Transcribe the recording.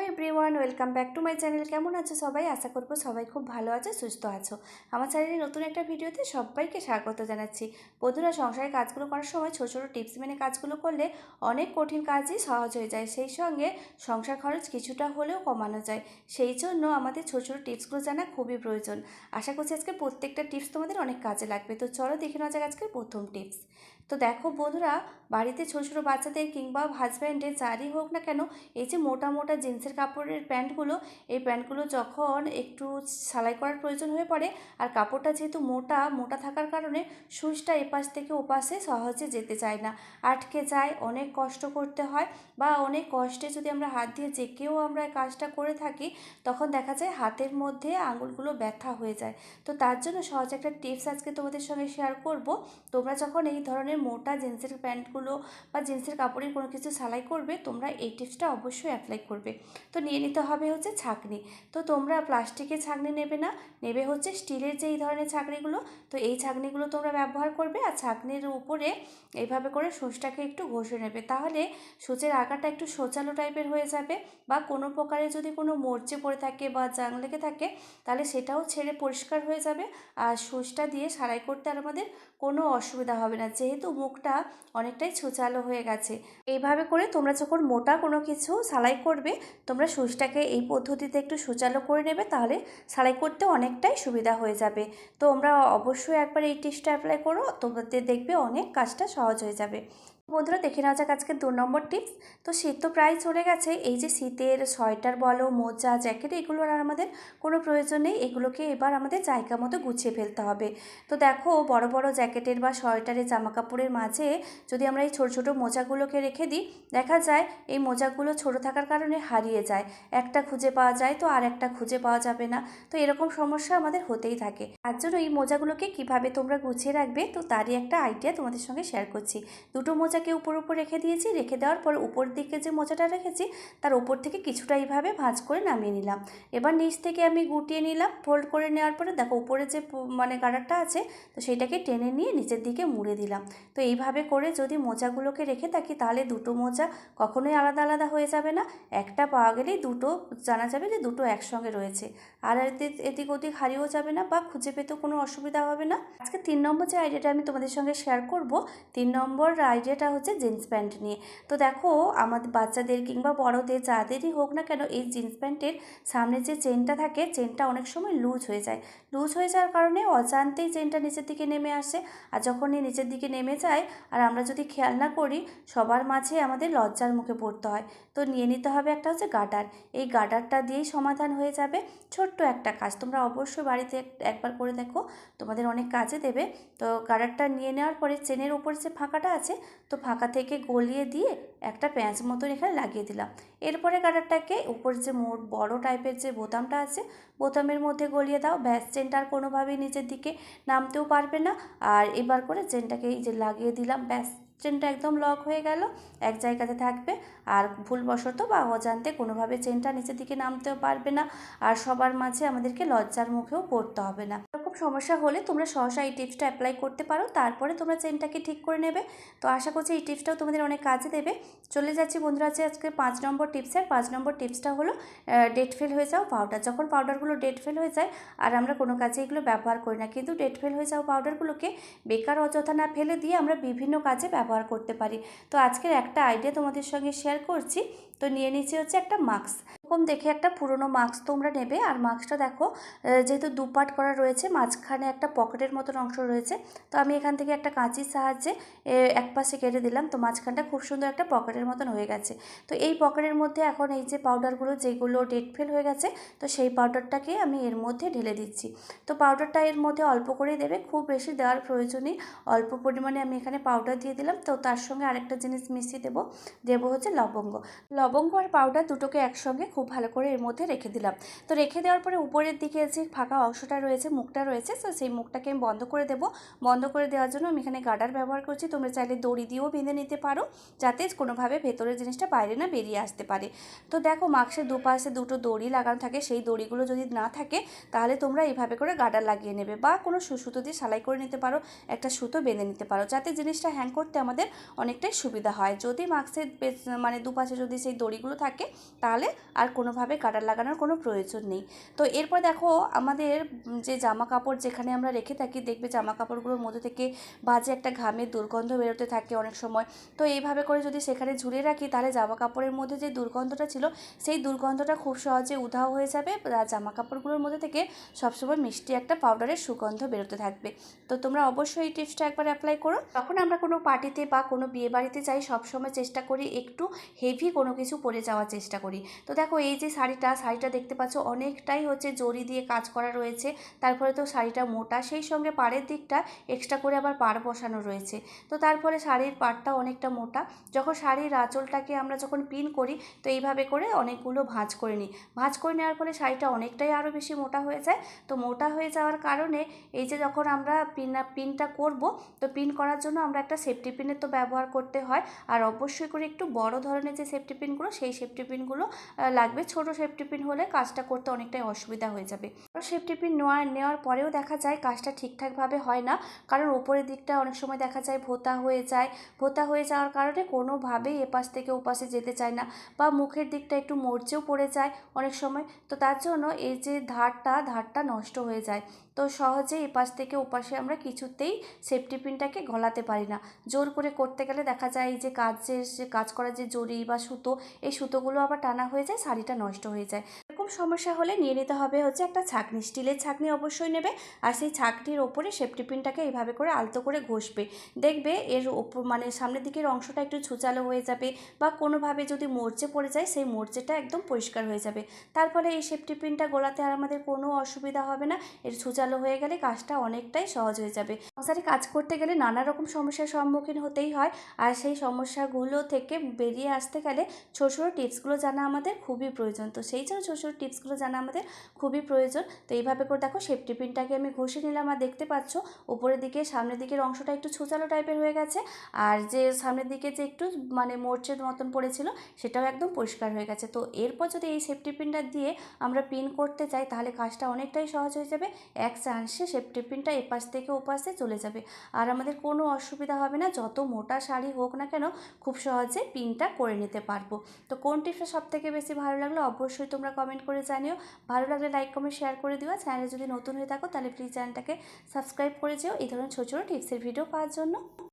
Hello everyone, welcome back to my channel. কেমন আছো সবাই? আশা করবো সবাই খুব ভালো আছো, সুস্থ আছো। আমার চ্যানেলে নতুন একটা ভিডিওতে সবাইকে স্বাগত জানাচ্ছি। বন্ধুরা, সংসারের কাজগুলো করার সময় ছোটো ছোটো টিপস মেনে কাজগুলো করলে অনেক কঠিন কাজই সহজ হয়ে যায়, সেই সঙ্গে সংসার খরচ কিছুটা হলেও কমানো যায়। সেই জন্য আমাদের ছোটো ছোটো টিপসগুলো জানা খুবই প্রয়োজন। আশা করছি আজকে প্রত্যেকটা টিপস তোমাদের অনেক কাজে লাগবে। তো চলো দেখে নেওয়া যাক আজকের প্রথম টিপস। তো দেখো বন্ধুরা, বাড়িতে ছোটো ছোটো বাচ্চাদের কিংবা হাজব্যান্ডের যারই হোক না কেন, এই যে মোটা মোটা জিন্সের কাপড়ের প্যান্টগুলো, এই প্যান্টগুলো যখন একটু সেলাই করার প্রয়োজন হয়ে পড়ে, আর কাপড়টা যেহেতু মোটা মোটা থাকার কারণে সুইচটা এপাশ থেকে ওপাশে সহজে যেতে চায় না, আটকে যায়, অনেক কষ্ট করতে হয়। বা অনেক কষ্টে যদি আমরা হাত দিয়ে চেকেও আমরা কাজটা করে থাকি, তখন দেখা যায় হাতের মধ্যে আঙুলগুলো ব্যথা হয়ে যায়। তো তার জন্য সহজ একটা টিপস আজকে তোমাদের সঙ্গে শেয়ার করব। তোমরা যখন এই ধরনের মোটা জিন্সের প্যান্টগুলো বা জিন্সের কাপড়ের কোনো কিছু সেলাই করবে, তোমরা এই টিপসটা অবশ্যই অ্যাপ্লাই করবে। তো নিয়ে নিতে হবে হচ্ছে ছাঁকনি। তো তোমরা প্লাস্টিকের ছাঁকনি নেবে না, নেবে হচ্ছে স্টিলের যে এই ধরনের ছাঁকনিগুলো। তো এই ছাঁকনিগুলো তোমরা ব্যবহার করবে, আর ছাঁকনির উপরে এইভাবে করে সূচটাকে একটু ঘষে নেবে, তাহলে সূচের আগাটা একটু সোচালো টাইপের হয়ে যাবে। বা কোনো প্রকারে যদি কোনো মরচে পড়ে থাকে বা জাং লেগে থাকে, তাহলে সেটাও ছেড়ে পরিষ্কার হয়ে যাবে। আর সূচটা দিয়ে সেলাই করতে আর আমাদের কোনো অসুবিধা হবে না, যেহেতু মুখটা অনেকটাই ছোচালো হয়ে গেছে। এইভাবে করে তোমরা যখন মোটা কোনো কিছু সেলাই করবে, তোমরা সুচটাকে এই পদ্ধতিতে একটু সুচালো করে নেবে, তাহলে সেলাই করতে অনেকটাই সুবিধা হয়ে যাবে। তোমরা অবশ্যই একবার এই টিপসটা অ্যাপ্লাই করো, তোমাদের দেখবে অনেক কাজটা সহজ হয়ে যাবে। বন্ধুরা, দেখে নেওয়া যাক আজকে 2 নম্বর টিপস। তো শীত তো প্রায় চলে গেছে, এই যে শীতের সোয়েটার বলো, মোজা, জ্যাকেট, এগুলোর আর আমাদের কোনো প্রয়োজন নেই। এগুলোকে এবার আমাদের জায়গা মতো গুছিয়ে ফেলতে হবে। তো দেখো, বড় বড় জ্যাকেটের বা সোয়েটারের জামা কাপড়ের মাঝে যদি আমরা এই ছোটো ছোটো মোজাগুলোকে রেখে দিই, দেখা যায় এই মোজাগুলো ছোটো থাকার কারণে হারিয়ে যায়। একটা খুঁজে পাওয়া যায় তো আর একটা খুঁজে পাওয়া যাবে না। তো এরকম সমস্যা আমাদের হতেই থাকে। তার জন্য এই মোজাগুলোকে কিভাবে তোমরা গুছিয়ে রাখবে, তো তারই একটা আইডিয়া তোমাদের সঙ্গে শেয়ার করছি। দুটো মোজাকে উপর উপর রেখে দিয়েছি, রেখে দেওয়ার পর উপর দিকে যে মোজাটা রেখেছি, তার উপর থেকে কিছুটা এইভাবে ভাঁজ করে নামিয়ে নিলাম। এবার নিচ থেকে আমি গুটিয়ে নিলাম, ফোল্ড করে নেওয়ার পরে দেখো উপরে যে মানে গার্ডারটা আছে, তো সেইটাকে টেনে নিয়ে নিচের দিকে মুড়ে দিলাম। তো এইভাবে করে যদি মোজাগুলোকে রেখে থাকি, তাহলে দুটো মোজা কখনোই আলাদা আলাদা হয়ে যাবে না। একটা পাওয়া গেলেই দুটো জানা যাবে যে দুটো একসঙ্গে রয়েছে, আর এদিক ওদিক হারিয়েও যাবে না বা খুঁজে পেতেও কোনো অসুবিধা হবে না। আজকে 3 নম্বর যে আইডিয়াটা আমি তোমাদের সঙ্গে শেয়ার করব, 3 নম্বর আইডিয়াটা হচ্ছে জিন্স প্যান্ট নিয়ে। তো দেখো, আমাদের বাচ্চাদের কিংবা বড়দের যাদেরই হোক না কেন, এই জিন্স প্যান্টের সামনে যে চেনটা থাকে, চেনটা অনেক সময় লুজ হয়ে যায়। লুজ হয়ে যাওয়ার কারণে অজান্তেই চেনটা নিচের দিকে নেমে আসে, আর যখনই নিচের দিকে নেমে যায় আর আমরা যদি খেয়াল না করি, সবার মাঝে আমাদের লজ্জার মুখে পড়তে হয়। তো নিয়ে নিতে হবে একটা হচ্ছে গার্ডার। এই গার্ডারটা দিয়েই সমাধান হয়ে যাবে। ছোট্ট একটা কাজ, তোমরা অবশ্যই বাড়িতে একবার করে দেখো, তোমাদের অনেক কাজে দেবে। তো গার্ডারটা নিয়ে নেওয়ার পরে চেনের ওপর যে ফাঁকাটা আছে, তো ফাঁকা থেকে গলিয়ে দিয়ে একটা প্যাঁচ মতন এখানে লাগিয়ে দিলাম। এরপরে গার্ডারটাকে উপর যে বড় টাইপের যে বোতামটা আছে, বোতামের মধ্যে গলিয়ে দাও। ব্যাস, চেনটা আর কোনোভাবেই নিচের দিকে নামতেও পারবে না। আর এবার করে চেনটাকে এই যে লাগিয়ে দিলাম, ব্যাস, চেনটা একদম লক হয়ে গেল, এক জায়গাতে থাকবে। আর ভুলবশত বা অজান্তে কোনোভাবে চেনটা নিচের দিকে নামতেও পারবে না, আর সবার মাঝে আমাদেরকে লজ্জার মুখেও পড়তে হবে না। এরকম সমস্যা হলে তোমরা সহসা এই টিপসটা অ্যাপ্লাই করতে পারো, তারপরে তোমরা চেনটাকে ঠিক করে নেবে। তো আশা করছি এই টিপসটাও তোমাদের অনেক কাজে দেবে। চলে যাচ্ছি বন্ধুরা আছে আজকে 5 নম্বর টিপসের। 5 নম্বর টিপসটা হলো ডেট ফেল হয়ে যাওয়া পাউডার। যখন পাউডারগুলো ডেট ফেল হয়ে যায় আর আমরা কোনো কাজে এগুলো ব্যবহার করি না, কিন্তু ডেট ফেল হয়ে যাওয়া পাউডারগুলোকে বেকার অযথা না ফেলে দিয়ে আমরা বিভিন্ন কাজে ব্যবহার করতে পারি। তো আজকের একটা আইডিয়া তোমাদের সঙ্গে শেয়ার করছি। তো নিয়ে নিচ্ছি হচ্ছে একটা মাস্ক। এরকম দেখে একটা পুরনো মাস্ক তোমরা নেবে, আর মাস্কটা দেখো যেহেতু দুপাট করা রয়েছে, মাঝখানে একটা পকেটের মতন অংশ রয়েছে। তো আমি এখান থেকে একটা কাঁচির সাহায্যে এক পাশে কেটে দিলাম, তো মাঝখানটা খুব সুন্দর একটা পকেটের মতন হয়ে গেছে। তো এই পকেটের মধ্যে এখন এই যে পাউডারগুলো যেগুলো ডেট ফেল হয়ে গেছে, তো সেই পাউডারটাকে আমি এর মধ্যে ঢেলে দিচ্ছি। তো পাউডারটা এর মধ্যে অল্প করেই দেবে, খুব বেশি দেওয়ার প্রয়োজনই, অল্প পরিমাণে আমি এখানে পাউডার দিয়ে দিলাম। তো তার সঙ্গে আরেকটা জিনিস মিশিয়ে দেবো হচ্ছে লবঙ্গ। লবঙ্গ আর পাউডার দুটোকে একসঙ্গে খুব ভালো করে এর মধ্যে রেখে দিলাম। তো রেখে দেওয়ার পরে উপরের দিকে যে ফাঁকা অংশটা রয়েছে, মুখটা রয়েছে, তো সেই মুখটাকে আমি বন্ধ করে দেবো। বন্ধ করে দেওয়ার জন্য আমি এখানে গার্ডার ব্যবহার করছি। তোমরা চাইলে দড়ি দিয়েও বেঁধে নিতে পারো, যাতে কোনোভাবে ভেতরের জিনিসটা বাইরে না বেরিয়ে আসতে পারে। তো দেখো, মাস্কের দুপাশে দুটো দড়ি লাগানো থাকে, সেই দড়িগুলো যদি না থাকে, তাহলে তোমরা এইভাবে করে গার্ডার লাগিয়ে নেবে, বা কোনো সুতো দিয়ে সেলাই করে নিতে পারো, একটা সুতো বেঁধে নিতে পারো, যাতে জিনিসটা হ্যাং করতে আমাদের অনেকটাই সুবিধা হয়। যদি মাস্কের মানে দুপাশে যদি সেই দড়িগুলো থাকে, তাহলে আর কোনোভাবে গার্ডার লাগানোর কোনো প্রয়োজন নেই। তো এরপর দেখো আমাদের যে জামা কাপড় যেখানে আমরা রেখে থাকি, দেখবে জামা কাপড়গুলোর মধ্যে থেকে বাজে একটা ঘামের দুর্গন্ধ বেরোতে থাকে অনেক সময়। তো এইভাবে করে যদি সেখানে ঝুলিয়ে রাখি তাহলে জামা কাপড়ের মধ্যে যে দুর্গন্ধটা ছিল সেই দুর্গন্ধটা খুব সহজে উধাও হয়ে যাবে, আর জামা কাপড়গুলোর মধ্যে থেকে সবসময় মিষ্টি একটা পাউডারের সুগন্ধ বেরোতে থাকবে। তো তোমরা অবশ্যই এই টিপসটা একবার অ্যাপ্লাই করো। যখন আমরা কোনো পার্টিতে বা কোনো বিয়ে বাড়িতে যাই সবসময় চেষ্টা করি একটু হেভি কোনো কিছু পরে যাওয়ার চেষ্টা করি। তো দেখো এই যে শাড়িটা দেখতে পাচ্ছ অনেকটাই হচ্ছে জরি দিয়ে কাজ করা রয়েছে, তারপরে তো শাড়িটা মোটা, সেই সঙ্গে পাড়ের দিকটা এক্সট্রা করে আবার পাড় বসানো রয়েছে। তো তারপরে শাড়ির পাড়টা অনেকটা মোটা। যখন শাড়ির আঁচলটাকে আমরা যখন পিন করি তো এইভাবে করে অনেকগুলো ভাঁজ করে নিই। ভাঁজ করে নেওয়ার ফলে শাড়িটা অনেকটাই আরও বেশি মোটা হয়ে যায়। তো মোটা হয়ে যাওয়ার কারণে এই যে যখন আমরা পিনটা করব, তো পিন করার জন্য আমরা একটা সেফটি পিনের তো ব্যবহার করতে হয়, আর অবশ্যই করে একটু বড় ধরনের যে সেফটি পিনগুলো সেই সেফটি পিনগুলো লাগবে। ছোট সেফটি পিন হলে কাজটা করতে অনেকটাই অসুবিধা হয়ে যাবে। সেফটি পিন নেওয়ার পরেও দেখা যায় কাজটা ঠিকঠাকভাবে হয় না, কারণ ওপরের দিকটা অনেক সময় দেখা যায় ভোঁতা হয়ে যায়। ভোঁতা হয়ে যাওয়ার কারণে কোনোভাবেই এপাশ থেকে ওপাশে যেতে চায় না, বা মুখের দিকটা একটু মরচেও পড়ে যায় অনেক সময়। তো তার জন্য এই যে ধারটা নষ্ট হয়ে যায়। তো সহজে এপাশ থেকে ওপাশে আমরা কিছুতেই সেফটি পিনটাকে গলাতে পারি না। জোর করে করতে গেলে দেখা যায় এই যে কাজ করার যে জড়ি বা সুতো, এই সুতোগুলো আবার টানা হয়ে যায়, শাড়িটা নষ্ট হয়ে যায়। এরকম সমস্যা হলে নিয়ে নিতে হবে হচ্ছে একটা ছাঁকনি, স্টিলের ছাঁকনি অবশ্যই নেবে। আর সেই ছাঁকনির ওপরে সেফটি পিনটাকে এইভাবে করে আলতো করে ঘষবে। দেখবে এর ওপর মানে সামনের দিকের অংশটা একটু ছুচালো হয়ে যাবে, বা কোনোভাবে যদি মরচে পড়ে যায় সেই মরচেটা একদম পরিষ্কার হয়ে যাবে। তার ফলে এই সেফটি পিনটা গলাতে আর আমাদের কোনো অসুবিধা হবে না। এর ছুচালো হয়ে গেলে কাজটা অনেকটাই সহজ হয়ে যাবে। সংসারে কাজ করতে গেলে নানা রকম সমস্যার সম্মুখীন হতেই হয়, আর সেই সমস্যাগুলো থেকে বেরিয়ে আসতে গেলে ছোটো ছোটো টিপসগুলো জানা আমাদের খুবই প্রয়োজন। তো সেই জন্য ছোটো ছোটো টিপসগুলো জানা আমাদের খুবই প্রয়োজন। তো এইভাবে করে দেখো সেফটি পিনটাকে আমি ঘষে নিলাম, আর দেখতে পাচ্ছ উপরের দিকে সামনের দিকের অংশটা একটু ছুচালো টাইপের হয়ে গেছে, আর যে সামনের দিকে যে একটু মানে মোর্চের মতন পড়েছিল সেটাও একদম পরিষ্কার হয়ে গেছে। তো এরপর যদি এই সেফটি পিনটা দিয়ে আমরা পিন করতে চাই তাহলে কাজটা অনেকটাই সহজ হয়ে যাবে। এক চান্সে সেফটি পিনটা এপাশ থেকে ওপাশে চলে যাবে, আর আমাদের কোনো অসুবিধা হবে না। যত মোটা শাড়ি হোক না কেন খুব সহজে পিনটা করে নিতে পারবো। তো কোন টিপসটা সবথেকে বেশি ভালো লাগলো অবশ্যই তোমরা কমেন্ট করে জানিও। ভালো লাগলে লাইক কমেন্ট শেয়ার করে দিও। চ্যানেলে যদি নতুন হয়ে থাকো তাহলে প্লিজ চ্যানেলটাকে সাবস্ক্রাইব করে যেও এই ধরনের ছোটো ছোটো টিপসের ভিডিও পাওয়ার জন্য।